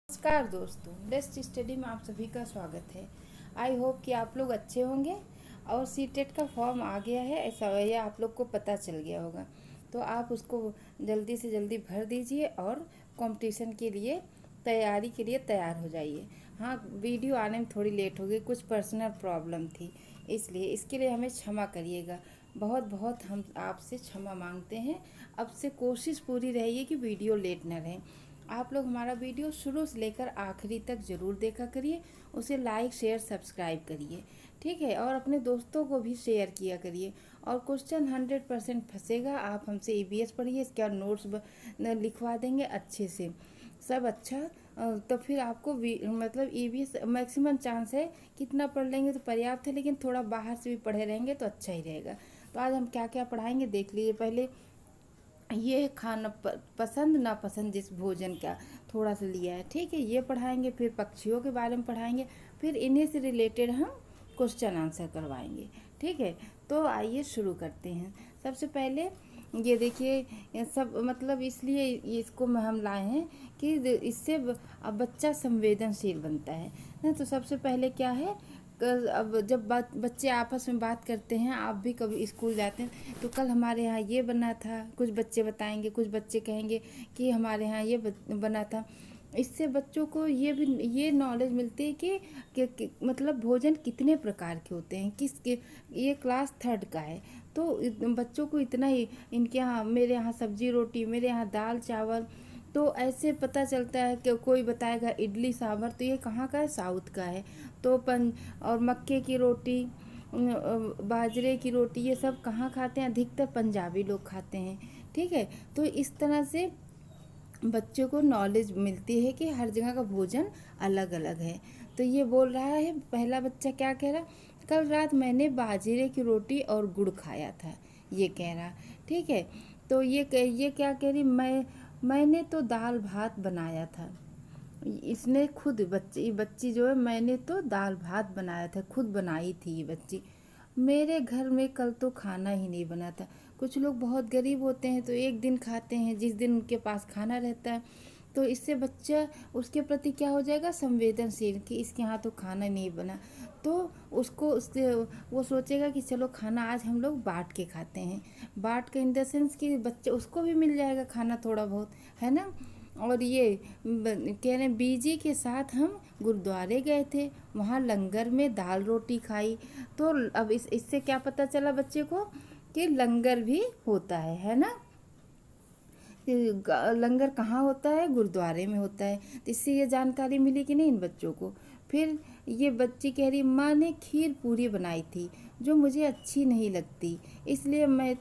नमस्कार दोस्तों, best study में आप सभी का स्वागत है। आई होप कि आप लोग अच्छे होंगे और सीटेट का फॉर्म आ गया है, ऐसा यह आप लोग को पता चल गया होगा। तो आप उसको जल्दी से जल्दी भर दीजिए और कंपटीशन के लिए तैयारी के लिए तैयार हो जाइए। हाँ, वीडियो आने में थोड़ी लेट हो गई, कुछ पर्सनल प्रॉब्लम थी, इसलिए इसके लिए हमें क्षमा करिएगा। बहुत बहुत हम आपसे क्षमा मांगते हैं। अब से कोशिश पूरी रहिए कि वीडियो लेट न रहे। आप लोग हमारा वीडियो शुरू से लेकर आखिरी तक ज़रूर देखा करिए, उसे लाइक शेयर सब्सक्राइब करिए, ठीक है। और अपने दोस्तों को भी शेयर किया करिए। और क्वेश्चन 100% फंसेगा, आप हमसे ईवीएस पढ़िए, इसका नोट्स लिखवा देंगे अच्छे से, सब अच्छा। तो फिर आपको मतलब ईवीएस मैक्सिमम चांस है, कितना पढ़ लेंगे तो पर्याप्त है, लेकिन थोड़ा बाहर से भी पढ़े रहेंगे तो अच्छा ही रहेगा। तो आज हम क्या क्या पढ़ाएंगे देख लीजिए। पहले ये खाना पसंद नापसंद जिस भोजन का थोड़ा सा लिया है, ठीक है, ये पढ़ाएंगे। फिर पक्षियों के बारे में पढ़ाएंगे, फिर इन्हीं से रिलेटेड हम क्वेश्चन आंसर करवाएंगे, ठीक है। तो आइए शुरू करते हैं। सबसे पहले ये देखिए, ये सब मतलब इसलिए इसको हम लाए हैं कि इससे अब बच्चा संवेदनशील बनता है ना। तो सबसे पहले क्या है, अब जब बच्चे आपस में बात करते हैं, आप भी कभी स्कूल जाते हैं तो कल हमारे यहाँ ये बना था, कुछ बच्चे बताएंगे, कुछ बच्चे कहेंगे कि हमारे यहाँ ये बना था। इससे बच्चों को ये नॉलेज मिलती है कि मतलब भोजन कितने प्रकार के होते हैं, ये क्लास 3rd का है। तो बच्चों को इतना ही, इनके यहाँ, मेरे यहाँ सब्जी रोटी, मेरे यहाँ दाल चावल, तो ऐसे पता चलता है कि कोई बताएगा इडली सांभर, तो ये कहाँ का है, साउथ का है। तो और मक्के की रोटी, बाजरे की रोटी, ये सब कहाँ खाते हैं, अधिकतर पंजाबी लोग खाते हैं, ठीक है। तो इस तरह से बच्चों को नॉलेज मिलती है कि हर जगह का भोजन अलग अलग है। तो ये बोल रहा है, पहला बच्चा क्या कह रहा, कल रात मैंने बाजरे की रोटी और गुड़ खाया था, ये कह रहा, ठीक है। तो ये क्या कह रही, मैंने तो दाल भात बनाया था। इसने खुद बच्ची जो है, मैंने तो दाल भात बनाया था, खुद बनाई थी ये बच्ची। मेरे घर में कल तो खाना ही नहीं बना था। कुछ लोग बहुत गरीब होते हैं तो एक दिन खाते हैं जिस दिन उनके पास खाना रहता है। तो इससे बच्चा उसके प्रति क्या हो जाएगा, संवेदनशील, कि इसके यहाँ तो खाना नहीं बना। तो उससे वो सोचेगा कि चलो खाना आज हम लोग बांट के खाते हैं। बांट के इन द सेंस कि बच्चे उसको भी मिल जाएगा खाना थोड़ा बहुत, है ना। और ये कह रहे बीजी के साथ हम गुरुद्वारे गए थे, वहाँ लंगर में दाल रोटी खाई। तो अब इससे क्या पता चला बच्चे को कि लंगर भी होता है ना। लंगर कहाँ होता है, गुरुद्वारे में होता है। तो इससे ये जानकारी मिली कि नहीं इन बच्चों को। फिर ये बच्ची कह रही, माँ ने खीर पूरी बनाई थी जो मुझे अच्छी नहीं लगती, इसलिए मैं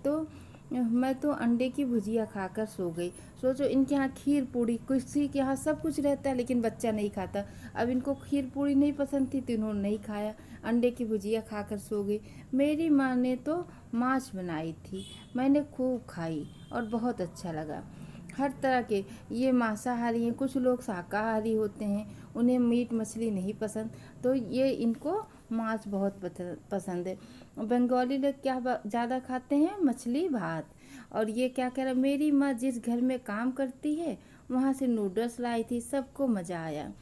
तो अंडे की भुजिया खाकर सो गई। सोचो, इनके यहाँ खीर पूड़ी, किसी के यहाँ सब कुछ रहता है लेकिन बच्चा नहीं खाता। अब इनको खीर पूड़ी नहीं पसंद थी तो इन्होंने नहीं खाया, अंडे की भुजिया खाकर सो गई। मेरी माँ ने तो माछ बनाई थी, मैंने खूब खाई और बहुत अच्छा लगा। हर तरह के, ये मांसाहारी हैं, कुछ लोग शाकाहारी होते हैं, उन्हें मीट मछली नहीं पसंद, तो ये इनको मांस बहुत पसंद है। बंगाली लोग क्या ज़्यादा खाते हैं, मछली भात। और ये क्या कह रहा, मेरी माँ जिस घर में काम करती है वहाँ से नूडल्स लाई थी, सबको मज़ा आया।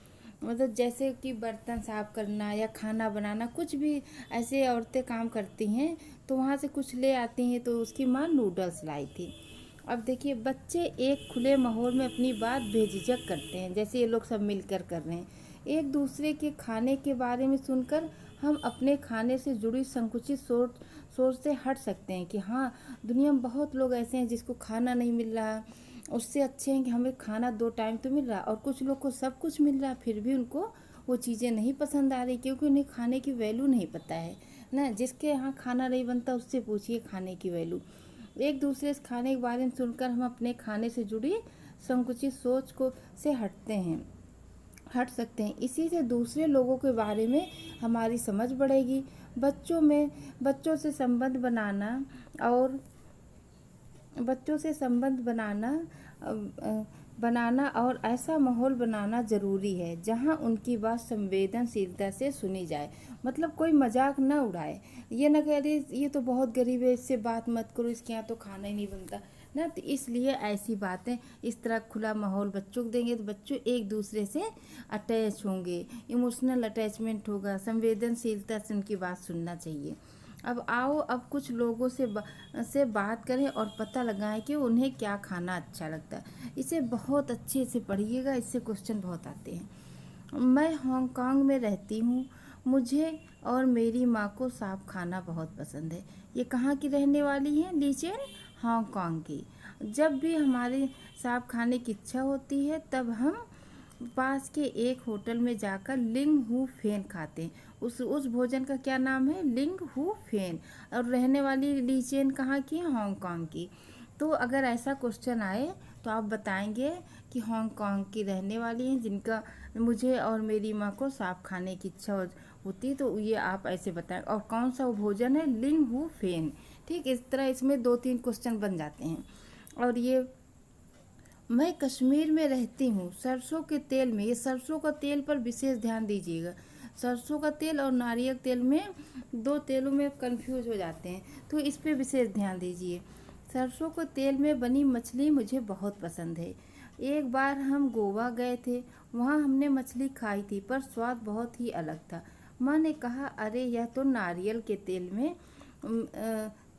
मतलब जैसे कि बर्तन साफ करना या खाना बनाना, कुछ भी ऐसे औरतें काम करती हैं तो वहाँ से कुछ ले आती हैं, तो उसकी माँ नूडल्स लाई थी। अब देखिए, बच्चे एक खुले माहौल में अपनी बात बेझिझक करते हैं, जैसे ये लोग सब मिलकर कर रहे हैं। एक दूसरे के खाने के बारे में सुनकर हम अपने खाने से जुड़ी संकुचित सोच से हट सकते हैं कि हाँ, दुनिया में बहुत लोग ऐसे हैं जिसको खाना नहीं मिल रहा, उससे अच्छे हैं कि हमें खाना 2 टाइम तो मिल रहा। और कुछ लोग को सब कुछ मिल रहा फिर भी उनको वो चीज़ें नहीं पसंद आ रही, क्योंकि उन्हें खाने की वैल्यू नहीं पता है ना। जिसके यहाँ खाना नहीं बनता उससे पूछिए खाने की वैल्यू। एक दूसरे से खाने के बारे में सुनकर हम अपने खाने से जुड़ी संकुचित सोच को से हट सकते हैं। इसी से दूसरे लोगों के बारे में हमारी समझ बढ़ेगी। बच्चों से संबंध बनाना और बच्चों से संबंध बनाना और ऐसा माहौल बनाना ज़रूरी है जहां उनकी बात संवेदनशीलता से सुनी जाए। मतलब कोई मजाक ना उड़ाए, ये ना कह रही ये तो बहुत गरीब है, इससे बात मत करो, इसके यहाँ तो खाना ही नहीं बनता। ना। तो इसलिए ऐसी बातें, इस तरह खुला माहौल बच्चों को देंगे तो बच्चों एक दूसरे से अटैच होंगे, इमोशनल अटैचमेंट होगा, संवेदनशीलता से उनकी बात सुनना चाहिए। अब आओ, अब कुछ लोगों से बात करें और पता लगाएं कि उन्हें क्या खाना अच्छा लगता है। इसे बहुत अच्छे से पढ़िएगा, इससे क्वेश्चन बहुत आते हैं। मैं हांगकांग में रहती हूँ। मुझे और मेरी माँ को सांप खाना बहुत पसंद है। ये कहाँ की रहने वाली हैं? लीचेन, हांगकांग की। जब भी हमारे सांप खाने की इच्छा होती है तब हम पास के एक होटल में जाकर लिंग हू फेन खाते हैं। उस भोजन का क्या नाम है? लिंग हू फेन। और रहने वाली लीचेन कहाँ की? हांगकांग की। तो अगर ऐसा क्वेश्चन आए तो आप बताएंगे कि हांगकांग की रहने वाली हैं, जिनका मुझे और मेरी माँ को सांप खाने की इच्छा होती है, तो ये आप ऐसे बताएं। और कौन सा वो भोजन है? लिंग हू फेन। ठीक, इस तरह इसमें 2-3 क्वेश्चन बन जाते हैं। और ये मैं कश्मीर में रहती हूँ। सरसों के तेल में, ये सरसों का तेल पर विशेष ध्यान दीजिएगा। सरसों का तेल और नारियल तेल में, 2 तेलों में कंफ्यूज हो जाते हैं, तो इस पे विशेष ध्यान दीजिए। सरसों के तेल में बनी मछली मुझे बहुत पसंद है। एक बार हम गोवा गए थे, वहाँ हमने मछली खाई थी, पर स्वाद बहुत ही अलग था। माँ ने कहा, अरे यह तो नारियल के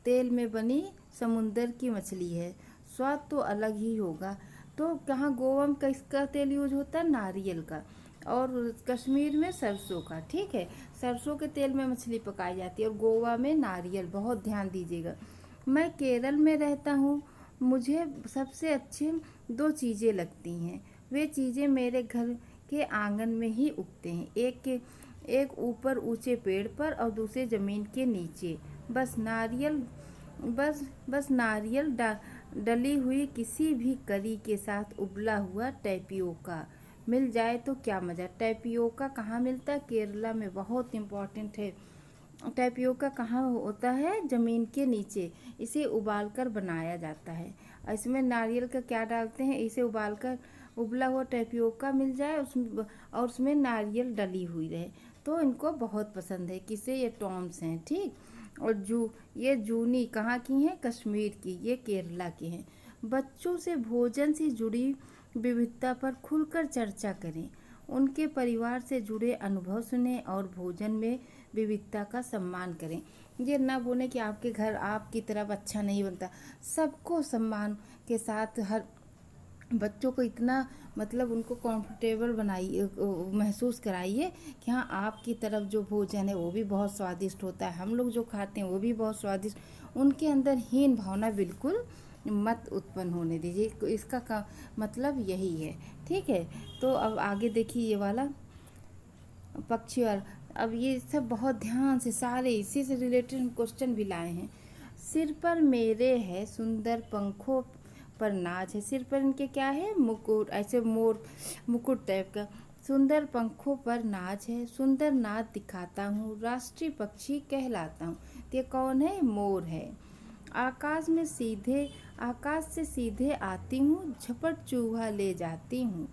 तेल में बनी समुंदर की मछली है, स्वाद तो अलग ही होगा। तो कहाँ गोवा में किसका तेल यूज होता है? नारियल का। और कश्मीर में सरसों का। ठीक है, सरसों के तेल में मछली पकाई जाती है और गोवा में नारियल। बहुत ध्यान दीजिएगा। मैं केरल में रहता हूँ। मुझे सबसे अच्छी 2 चीज़ें लगती हैं। वे चीज़ें मेरे घर के आंगन में ही उगते हैं। एक ऊपर ऊंचे पेड़ पर और दूसरे ज़मीन के नीचे। बस नारियल डली हुई किसी भी करी के साथ उबला हुआ टैपियोका मिल जाए तो क्या मज़ा। टैपियोका कहाँ मिलता है? केरला में। बहुत इम्पोर्टेंट है। टैपियोका कहाँ होता है? ज़मीन के नीचे। इसे उबालकर बनाया जाता है। इसमें नारियल का क्या डालते हैं? इसे उबालकर उबला हुआ टैपियोका मिल जाए और उसमें नारियल डली हुई रहे तो इनको बहुत पसंद है। किसे? ये टॉम्स हैं। ठीक। और ये जूनी कहाँ की हैं? कश्मीर की। ये केरला के हैं। बच्चों से भोजन से जुड़ी विविधता पर खुलकर चर्चा करें। उनके परिवार से जुड़े अनुभव सुने और भोजन में विविधता का सम्मान करें। ये ना बोले कि आपके घर आपकी तरफ अच्छा नहीं बनता। सबको सम्मान के साथ हर बच्चों को इतना मतलब उनको कंफर्टेबल बनाइए, महसूस कराइए कि हाँ आपकी तरफ जो भोजन है वो भी बहुत स्वादिष्ट होता है, हम लोग जो खाते हैं वो भी बहुत स्वादिष्ट। उनके अंदर हीन भावना बिल्कुल मत उत्पन्न होने दीजिए। इसका मतलब यही है। ठीक है, तो अब आगे देखिए ये वाला पक्षी। और अब ये सब बहुत ध्यान से सारे इसी से रिलेटेड क्वेश्चन भी लाए हैं। सिर पर मेरे है सुंदर पंखों पर नाच है। सिर पर इनके क्या है? मुकुट, ऐसे मोर मुकुट टाइप का। सुंदर पंखों पर नाच है, सुंदर नाच दिखाता हूँ, राष्ट्रीय पक्षी कहलाता हूँ। ये कौन है? मोर है। आकाश से सीधे आती हूँ, झपट चूहा ले जाती हूँ।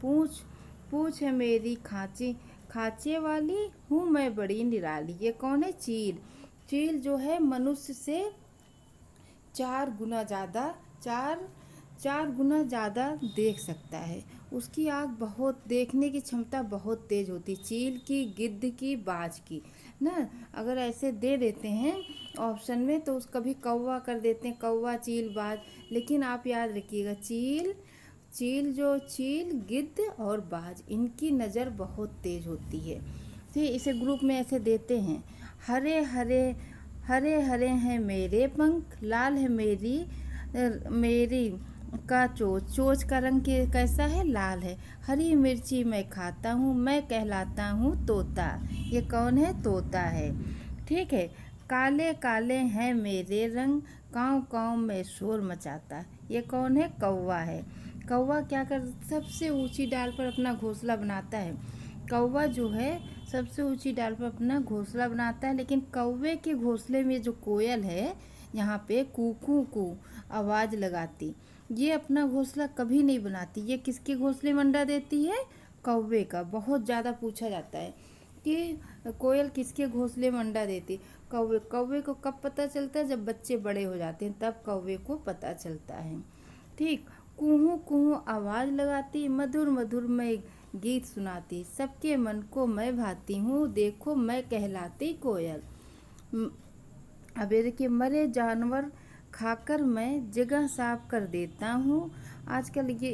पूछ है मेरी खांचे वाली, हूँ मैं बड़ी निराली। ये कौन है? चील। चील जो है मनुष्य से 4 गुना ज़्यादा देख सकता है। उसकी आँख बहुत, देखने की क्षमता बहुत तेज होती है। चील की, गिद्ध की, बाज की ना। अगर ऐसे दे देते हैं ऑप्शन में तो कभी कौवा कर देते हैं, कौवा, चील, बाज। लेकिन आप याद रखिएगा, चील, गिद्ध और बाज, इनकी नज़र बहुत तेज होती है। फिर इसे ग्रुप में ऐसे देते हैं। हरे हरे हैं मेरे पंख, लाल है मेरी का चोच का रंग कैसा है? लाल है। हरी मिर्ची मैं खाता हूँ, मैं कहलाता हूँ तोता। ये कौन है? तोता है। ठीक है। काले काले हैं मेरे रंग, काँव काँव में शोर मचाता। ये कौन है? कौवा है। कौवा क्या कर, सबसे ऊंची डाल पर अपना घोंसला बनाता है। कौवा जो है सबसे ऊंची डाल पर अपना घोंसला बनाता है, लेकिन कौवे के घोंसले में जो कोयल है यहाँ पे कूकू कू आवाज़ लगाती, ये अपना घोंसला कभी नहीं बनाती। ये किसके घोंसले में अंडा देती है? कौवे का। बहुत ज़्यादा पूछा जाता है। कि कोयल किसके घोंसले में अंडा देती। कौवे कौवे को कब पता चलता है? जब बच्चे बड़े हो जाते हैं, तब कौवे को पता चलता है। ठीक। कुहू कुहू आवाज़ लगाती, मधुर मधुर मैं गीत सुनाती, सबके मन को मैं भाती हूँ, देखो मैं कहलाती कोयल। अब ये देखिए, मरे जानवर खाकर मैं जगह साफ कर देता हूँ। आजकल ये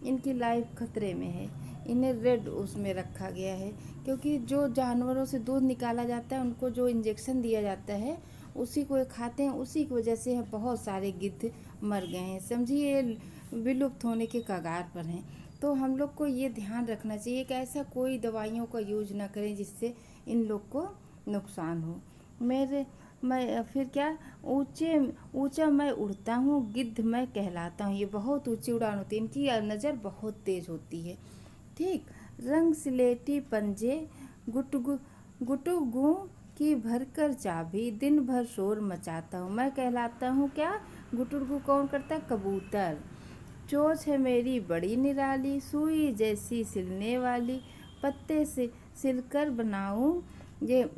इनकी लाइफ खतरे में है, इन्हें रेड उसमें रखा गया है, क्योंकि जो जानवरों से दूध निकाला जाता है, उनको जो इंजेक्शन दिया जाता है, उसी को ये खाते हैं। उसी की वजह से बहुत सारे गिद्ध मर गए हैं, समझिए विलुप्त होने के कगार पर हैं। तो हम लोग को ये ध्यान रखना चाहिए कि ऐसा कोई दवाइयों का यूज ना करें जिससे इन लोग को नुकसान हो। मैं फिर क्या, ऊंचे ऊंचा मैं उड़ता हूँ, गिद्ध मैं कहलाता हूँ। ये बहुत ऊंची उड़ान होती है, इनकी नज़र बहुत तेज होती है। ठीक। रंग सिलेटी पंजे, गुटगु गुटुगु की भरकर चाबी, दिन भर शोर मचाता हूँ। मैं कहलाता हूँ क्या? गुटुगु कौन करता है? कबूतर। चोंच है मेरी बड़ी निराली, सुई जैसी सिलने वाली, पत्ते से सिलकर बनाऊं ये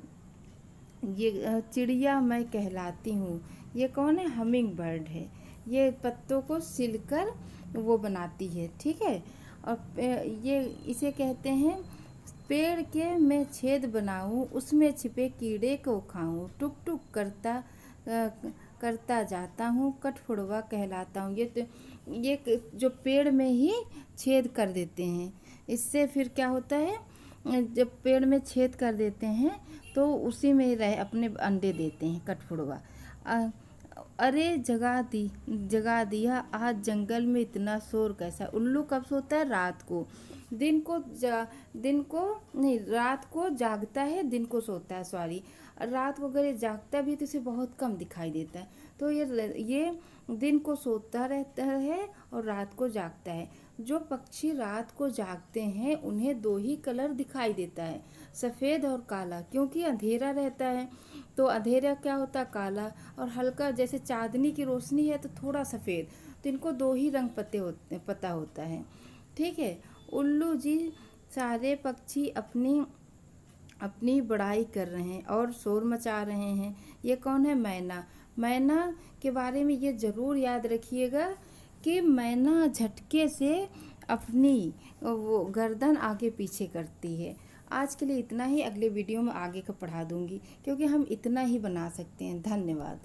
चिड़िया मैं कहलाती हूँ। ये कौन है? हमिंग बर्ड है। ये पत्तों को सिलकर वो बनाती है। ठीक है। और ये इसे कहते हैं, पेड़ के मैं छेद बनाऊं, उसमें छिपे कीड़े को खाऊं, टुक टुक करता जाता हूँ, कठफोड़वा कहलाता हूँ। ये जो पेड़ में ही छेद कर देते हैं, इससे फिर क्या होता है, जब पेड़ में छेद कर देते हैं तो उसी में रह अपने अंडे देते हैं कठफोड़वा। अरे जगा दिया आज जंगल में इतना शोर कैसा। उल्लू कब सोता है? रात को। दिन को नहीं, रात को जागता है, दिन को सोता है, सॉरी। रात को अगर ये जागता भी तो इसे बहुत कम दिखाई देता है। तो ये दिन को सोता रहता है और रात को जागता है। जो पक्षी रात को जागते हैं उन्हें दो ही कलर दिखाई देता है, सफ़ेद और काला, क्योंकि अंधेरा रहता है। तो अंधेरा क्या होता है? काला। और हल्का जैसे चांदनी की रोशनी है तो थोड़ा सफ़ेद। तो इनको दो ही रंग पता होता है। ठीक है। उल्लू जी, सारे पक्षी अपनी अपनी बड़ाई कर रहे हैं और शोर मचा रहे हैं। ये कौन है? मैना। मैना के बारे में ये ज़रूर याद रखिएगा कि मैना झटके से अपनी वो गर्दन आगे पीछे करती है। आज के लिए इतना ही, अगले वीडियो में आगे का पढ़ा दूंगी, क्योंकि हम इतना ही बना सकते हैं। धन्यवाद।